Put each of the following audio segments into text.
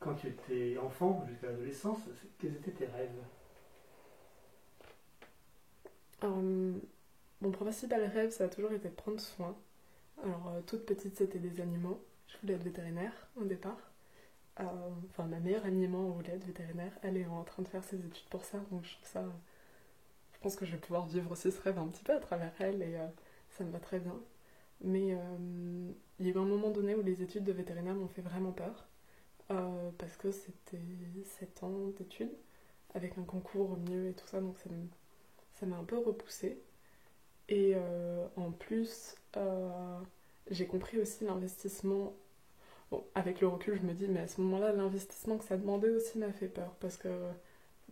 quand tu étais enfant, jusqu'à l'adolescence, quels étaient tes rêves? Euh, Mon principal rêve, ça a toujours été de prendre soin. Alors, toute petite, c'était des animaux. Je voulais être vétérinaire au départ. Euh, Enfin, ma meilleure amie et moi, on voulait être vétérinaire. Elle est en train de faire ses études pour ça, donc je trouve ça. Je pense que je vais pouvoir vivre aussi ce rêve un petit peu à travers elle et ça me va très bien. Mais il y a eu un moment donné où les études de vétérinaire m'ont fait vraiment peur parce que c'était 7 ans d'études avec un concours au milieu et tout ça, donc ça m'a un peu repoussée. Et en plus, j'ai compris aussi l'investissement. Bon, avec le recul, je me dis, mais à ce moment-là, l'investissement que ça demandait aussi m'a fait peur parce que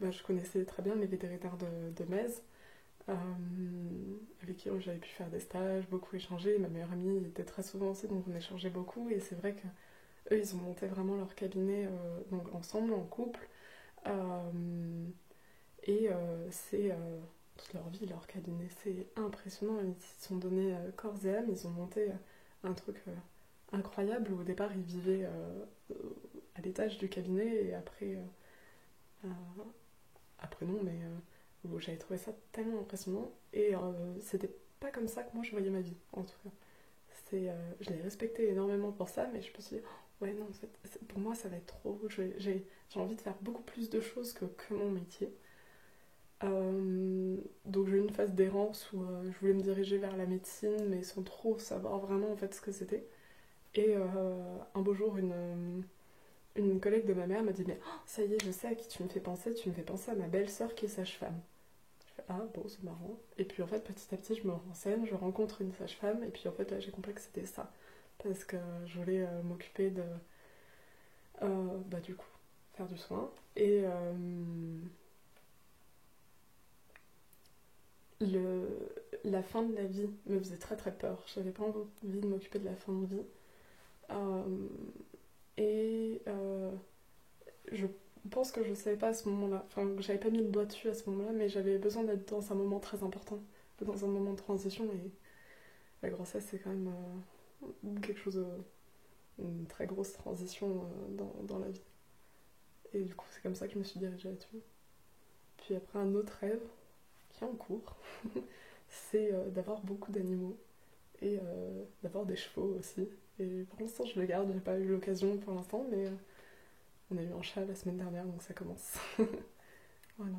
bah, je connaissais très bien les vétérinaires de Metz, euh, avec qui j'avais pu faire des stages, beaucoup échanger. Ma meilleure amie était très souvent aussi, donc on échangeait beaucoup. Et c'est vrai que eux, ils ont monté vraiment leur cabinet donc ensemble, en couple. Euh, et c'est toute leur vie, leur cabinet. C'est impressionnant. Ils se sont donnés corps et âme. Ils ont monté un truc incroyable où au départ, ils vivaient à l'étage du cabinet et euh, après non, mais où j'avais trouvé ça tellement impressionnant. Et c'était pas comme ça que moi je voyais ma vie, en tout cas. Je l'ai respecté énormément pour ça, mais je me suis dit, oh, ouais, non, en fait, pour moi, ça va être trop. J'ai envie de faire beaucoup plus de choses que mon métier. Donc j'ai eu une phase d'errance où je voulais me diriger vers la médecine, mais sans trop savoir vraiment en fait ce que c'était. Et un beau jour, une collègue de ma mère m'a dit, mais oh, ça y est, je sais à qui tu me fais penser à ma belle-sœur qui est sage-femme. Je fais, ah bon, c'est marrant. Et puis en fait, petit à petit, je me renseigne, je rencontre une sage-femme, et puis en fait, là, j'ai compris que c'était ça. Parce que je voulais m'occuper de, bah du coup, faire du soin. Et le, la fin de la vie me faisait très très peur. J'avais pas envie de m'occuper de la fin de vie. Euh, et je pense que je savais pas à ce moment-là, enfin, que j'avais pas mis le doigt dessus à ce moment-là, mais j'avais besoin d'être dans un moment très important, dans un moment de transition. Et la grossesse, c'est quand même quelque chose, une très grosse transition dans la vie. Et du coup, c'est comme ça que je me suis dirigée là-dessus. Puis après, un autre rêve qui est en cours, c'est d'avoir beaucoup d'animaux et d'avoir des chevaux aussi. Et pour l'instant, je le garde, j'ai pas eu l'occasion pour l'instant, mais on a eu un chat la semaine dernière, donc ça commence. Voilà.